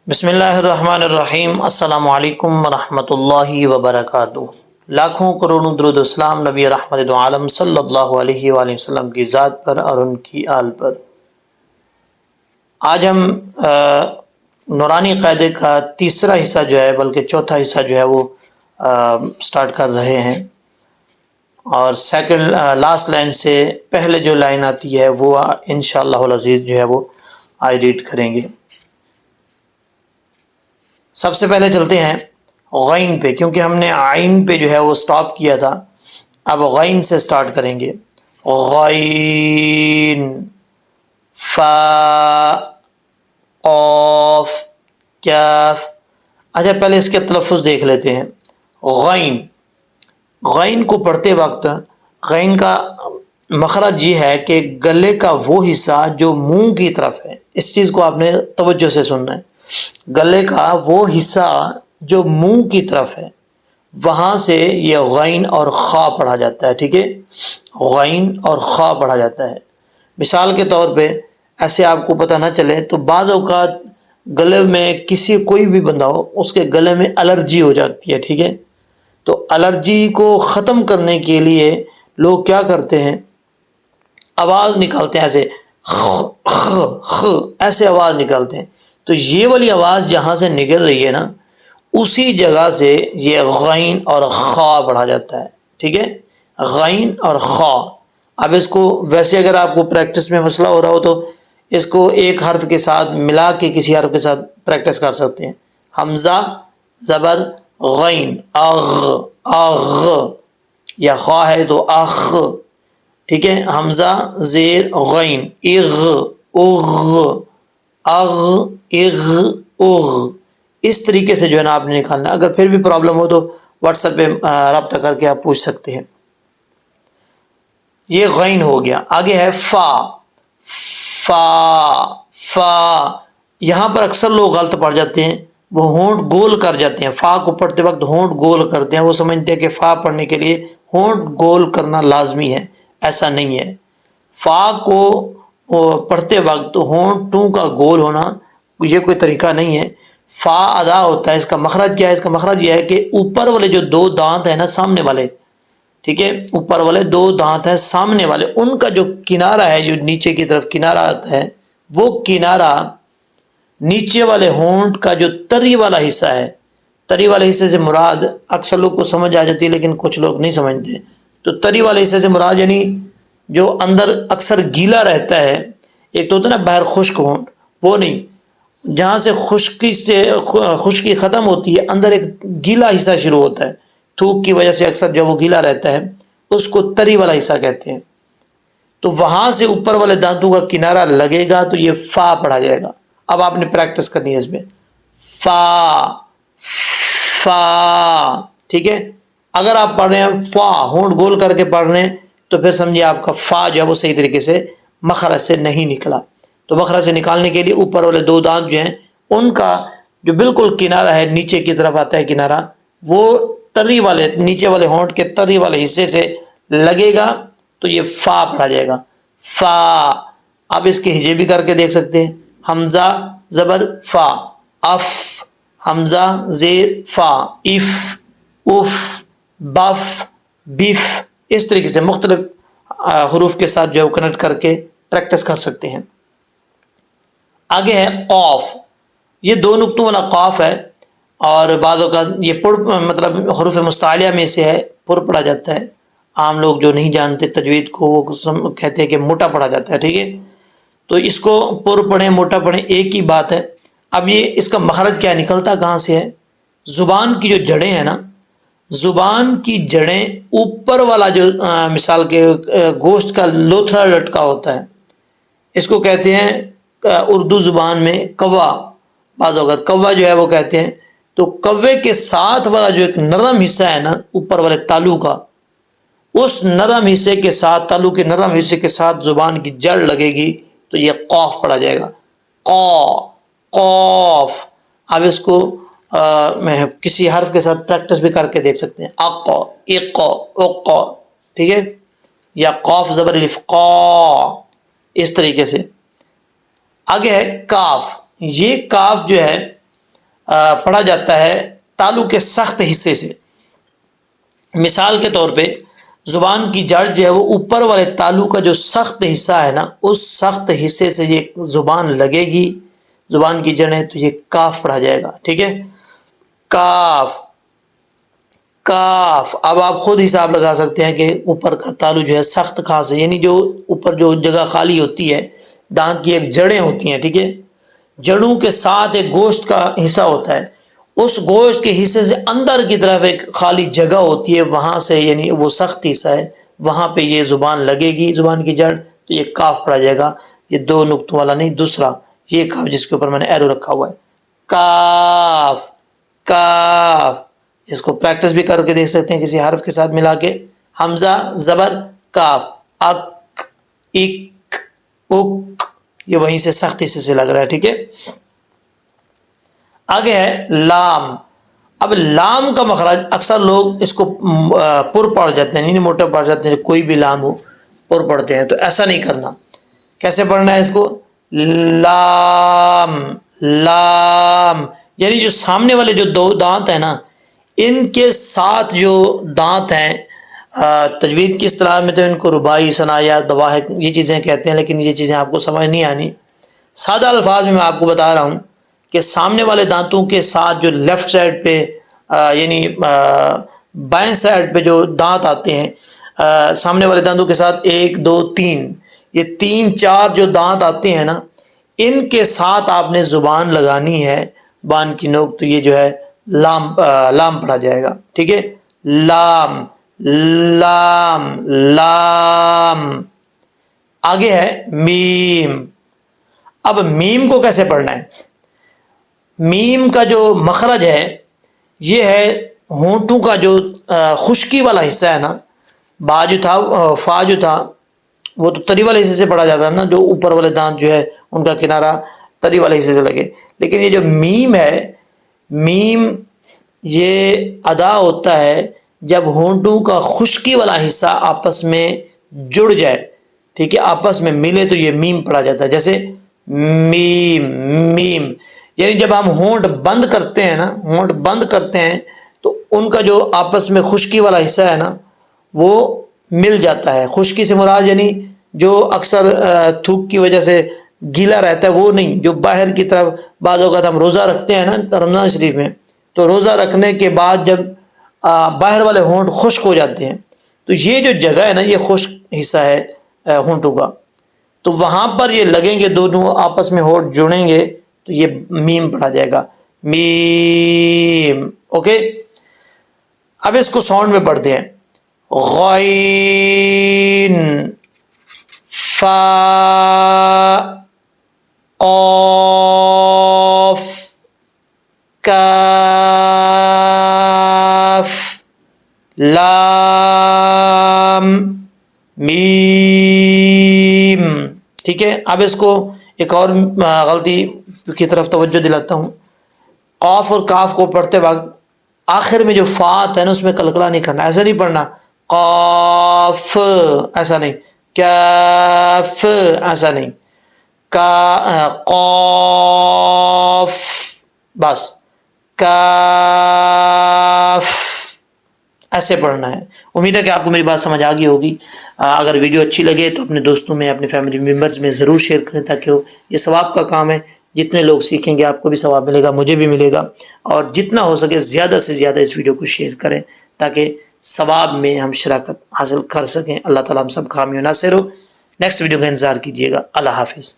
بسم اللہ الرحمن الرحیم۔ السلام علیکم ورحمۃ اللہ وبرکاتہ۔ لاکھوں کروڑوں درود و اسلام نبی رحمت عالم صلی اللہ علیہ وآلہ وسلم کی ذات پر اور ان کی آل پر۔ آج ہم نورانی قاعدے کا تیسرا حصہ جو ہے، بلکہ چوتھا حصہ جو ہے وہ سٹارٹ کر رہے ہیں، اور سیکنڈ لاسٹ لائن سے پہلے جو لائن آتی ہے وہ انشاءاللہ العزیز جو ہے وہ آج ریڈ کریں گے۔ سب سے پہلے چلتے ہیں غین پہ، کیونکہ ہم نے عین پہ جو ہے وہ سٹاپ کیا تھا، اب غین سے سٹارٹ کریں گے۔ غین، فا، قاف، کاف۔ اچھا پہلے اس کے تلفظ دیکھ لیتے ہیں۔ غین، غین کو پڑھتے وقت غین کا مخرج یہ ہے کہ گلے کا وہ حصہ جو منہ کی طرف ہے، اس چیز کو آپ نے توجہ سے سننا ہے۔ گلے کا وہ حصہ جو منہ کی طرف ہے، وہاں سے یہ غین اور خا پڑھا جاتا ہے، ٹھیک ہے؟ غین اور خا پڑھا جاتا ہے۔ مثال کے طور پہ ایسے آپ کو پتہ نہ چلے تو بعض اوقات گلے میں کوئی بھی بندہ ہو، اس کے گلے میں الرجی ہو جاتی ہے، ٹھیک ہے؟ تو الرجی کو ختم کرنے کے لیے لوگ کیا کرتے ہیں، آواز نکالتے ہیں، ایسے ایسے آواز نکالتے ہیں۔ تو یہ والی آواز جہاں سے نکل رہی ہے نا، اسی جگہ سے یہ غین اور خا پڑھا جاتا ہے، ٹھیک ہے؟ غین اور خا۔ اب اس کو ویسے اگر آپ کو پریکٹس میں مسئلہ ہو رہا ہو تو اس کو ایک حرف کے ساتھ ملا کے کسی حرف کے ساتھ پریکٹس کر سکتے ہیں۔ حمزہ زبر غین، اغ، اغ، یا خا ہے تو اخ، ٹھیک ہے؟ حمزہ زیر غین، اغ، اغ، اغ، اغ، اغ۔ اس طریقے سے جو ہے نا آپ نے نکالنا ہے۔ اگر پھر بھی پرابلم ہو تو واٹس ایپ پہ رابطہ کر کے آپ پوچھ سکتے ہیں۔ یہ غین ہو گیا۔ آگے ہے فا، فا، فا۔ یہاں پر اکثر لوگ غلط پڑھ جاتے ہیں، وہ ہونٹ گول کر جاتے ہیں۔ فا کو پڑھتے وقت ہونٹ گول کرتے ہیں، وہ سمجھتے ہیں کہ فا پڑھنے کے لیے ہونٹ گول کرنا لازمی ہے، ایسا نہیں ہے۔ فا کو پڑھتے وقت ہونٹوں کا گول ہونا یہ کوئی طریقہ نہیں ہے۔ فا ادا ہوتا ہے، اس کا مخرج کیا ہے؟ اس کا مخرج یہ ہے کہ اوپر والے جو دو دانت ہیں نا، سامنے والے، ٹھیک ہے؟ اوپر والے دو دانت ہیں سامنے والے، ان کا جو کنارہ ہے، جو نیچے کی طرف کنارہ آتا ہے، وہ کنارہ نیچے والے ہونٹ کا جو تری والا حصہ ہے، تری والے حصے سے مراد اکثر لوگ کو سمجھ آ جاتی ہے لیکن کچھ لوگ نہیں سمجھتے۔ تو تری والے حصے سے مراد یعنی جو اندر اکثر گیلا رہتا ہے، ایک تو ہوتا ہے نا باہر خشک ہونٹ، وہ نہیں، جہاں سے خشکی ختم ہوتی ہے، اندر ایک گیلا حصہ شروع ہوتا ہے، تھوک کی وجہ سے اکثر جب وہ گیلا رہتا ہے اس کو تری والا حصہ کہتے ہیں۔ تو وہاں سے اوپر والے دانتوں کا کنارہ لگے گا تو یہ فا پڑھا جائے گا۔ اب آپ نے پریکٹس کرنی ہے اس میں، فا، فا، ٹھیک ہے؟ اگر آپ پڑھ رہے ہیں فا ہونٹ گول کر کے پڑھ رہے ہیں تو پھر سمجھیے آپ کا فا جو ہے وہ صحیح طریقے سے مخرج سے نہیں نکلا۔ تو مخرج سے نکالنے کے لیے اوپر والے دو دانت جو ہیں ان کا جو بالکل کنارہ ہے، نیچے کی طرف آتا ہے کنارہ، وہ تری والے نیچے والے ہونٹ کے تری والے حصے سے لگے گا تو یہ فا پڑھا جائے گا، فا۔ اب اس کے ہجے بھی کر کے دیکھ سکتے ہیں۔ حمزہ زبر فا، اف، حمزہ زیر فا، اف، اف، بف، بف۔ اس طریقے سے مختلف حروف کے ساتھ جو ہے وہ کنیکٹ کر کے پریکٹس کر سکتے ہیں۔ آگے ہے قاف، یہ دو نقطوں والا قاف ہے، اور بعض اوقات یہ مطلب حروف مستعلیہ میں سے ہے، پر پڑھا جاتا ہے۔ عام لوگ جو نہیں جانتے تجوید کو وہ کہتے ہیں کہ موٹا پڑھا جاتا ہے، ٹھیک ہے؟ تو اس کو پر پڑھیں موٹا پڑھیں ایک ہی بات ہے۔ اب یہ اس کا مخرج کیا نکلتا کہاں سے ہے؟ زبان کی جو جڑیں ہیں نا، زبان کی جڑیں اوپر والا جو مثال کے گوشت کا لوتھڑا لٹکا ہوتا ہے، اس کو کہتے ہیں اردو زبان میں کوا، بعض اوقات کوا جو ہے وہ کہتے ہیں۔ تو کوے کے ساتھ والا جو ایک نرم حصہ ہے نا اوپر والے تالو کا، اس نرم حصے کے ساتھ، تالو کے نرم حصے کے ساتھ زبان کی جڑ لگے گی تو یہ قاف پڑھا جائے گا، قا، قاف۔ اب اس کو کسی حرف کے ساتھ پریکٹس بھی کر کے دیکھ سکتے ہیں، اقا، اقا، اقا، ٹھیک ہے؟ یا قاف زبر الف، قا، اس طریقے سے۔ آگے ہے کاف، یہ کاف جو ہے پڑھا جاتا ہے تالو کے سخت حصے سے۔ مثال کے طور پہ زبان کی جڑ جو ہے وہ اوپر والے تالو کا جو سخت حصہ ہے نا، اس سخت حصے سے یہ زبان لگے گی، زبان کی جڑ ہے، تو یہ کاف پڑھا جائے گا، ٹھیک ہے، کاف کاف۔ اب آپ خود حساب لگا سکتے ہیں کہ اوپر کا تالو جو ہے سخت کہاں سے، یعنی جو اوپر جو جگہ خالی ہوتی ہے، دانت کی ایک جڑیں ہوتی ہیں، ٹھیک ہے، جڑوں کے ساتھ ایک گوشت کا حصہ ہوتا ہے، اس گوشت کے حصے سے اندر کی طرف ایک خالی جگہ ہوتی ہے، وہاں سے یعنی وہ سخت حصہ ہے، وہاں پہ یہ زبان لگے گی، زبان کی جڑ، تو یہ کاف پڑھا جائے گا۔ یہ دو نقطوں والا نہیں، دوسرا یہ کاف جس کے اوپر میں نے ایرو رکھا ہوا ہے، کاف کاف۔ اس کو پریکٹس بھی کر کے دیکھ سکتے ہیں کسی حرف کے ساتھ ملا کے، حمزہ زبر کاف، اک اک اک، یہ وہیں سے سخت حصے سے لگ رہا ہے، ٹھیک ہے۔ آگے ہے لام۔ اب لام کا مخرج اکثر لوگ اس کو پر پڑھ جاتے ہیں، نہیں موٹا پڑھ جاتے ہیں، کوئی بھی لام ہو پر پڑھتے ہیں، تو ایسا نہیں کرنا۔ کیسے پڑھنا ہے اس کو؟ لام لام، یعنی جو سامنے والے جو دو دانت ہیں نا، ان کے ساتھ جو دانت ہیں، تجوید کی اصطلاح میں تو ان کو رباعی، ثنایا، دواحق یہ چیزیں کہتے ہیں، لیکن یہ چیزیں آپ کو سمجھ نہیں آنی۔ سادہ الفاظ میں آپ کو بتا رہا ہوں کہ سامنے والے دانتوں کے ساتھ جو لیفٹ سائڈ پہ یعنی بائیں سائڈ پہ جو دانت آتے ہیں، سامنے والے دانتوں کے ساتھ 1 2 3، یہ 3 4 جو دانت آتے ہیں نا، ان کے ساتھ آپ نے زبان لگانی ہے، بان کی نوک، تو یہ جو ہے لام لام پڑھا جائے گا، ٹھیک ہے، لام لام لام۔ آگے ہے میم۔ اب میم کو کیسے پڑھنا ہے؟ میم کا جو مخرج ہے یہ ہے ہونٹوں کا جو خشکی والا حصہ ہے نا، با جو تھا، فا جو تھا، وہ تو تری والے حصے سے پڑھا جاتا ہے نا، جو اوپر والے دانت جو ہے ان کا کنارہ تری والے حصے سے لگے، لیکن یہ جو میم ہے، میم یہ ادا ہوتا ہے جب ہونٹوں کا خشکی والا حصہ آپس میں جڑ جائے، ٹھیک ہے، آپس میں ملے تو یہ میم پڑھا جاتا ہے۔ جیسے میم میم، یعنی جب ہم ہونٹ بند کرتے ہیں نا، ہونٹ بند کرتے ہیں تو ان کا جو آپس میں خشکی والا حصہ ہے نا وہ مل جاتا ہے۔ خشکی سے مراد یعنی جو اکثر تھوک کی وجہ سے گیلا رہتا ہے وہ نہیں، جو باہر کی طرف بعض اوقات ہم روزہ رکھتے ہیں نا رمضان شریف میں، تو روزہ رکھنے کے بعد جب باہر والے ہونٹ خشک ہو جاتے ہیں تو یہ جو جگہ ہے نا، یہ خشک حصہ ہے ہونٹوں کا، تو وہاں پر یہ لگیں گے، دونوں آپس میں ہونٹ جڑیں گے تو یہ میم پڑھا جائے گا، میم، اوکے۔ اب اس کو ساؤنڈ میں پڑھتے ہیں، غین، فا، قاف، کاف، لام، میم، ٹھیک ہے۔ اب اس کو ایک اور غلطی کی طرف توجہ دلاتا ہوں، قاف اور کاف کو پڑھتے وقت آخر میں جو فات ہے نا اس میں کلکلا نہیں کرنا، ایسا نہیں پڑھنا قاف، ایسا نہیں، کاف، ایسا نہیں، قاف، بس کاف، ایسے پڑھنا ہے۔ امید ہے کہ آپ کو میری بات سمجھ آ گئی ہوگی۔ اگر ویڈیو اچھی لگے تو اپنے دوستوں میں، اپنے فیملی ممبرز میں ضرور شیئر کریں، تاکہ یہ ثواب کا کام ہے، جتنے لوگ سیکھیں گے آپ کو بھی ثواب ملے گا، مجھے بھی ملے گا، اور جتنا ہو سکے زیادہ سے زیادہ اس ویڈیو کو شیئر کریں تاکہ ثواب میں ہم شراکت حاصل کر سکیں۔ اللہ تعالیٰ ہم سب کا حامی و ناصر ہو۔ نیکسٹ ویڈیو کا انتظار کیجیے گا۔ اللہ حافظ۔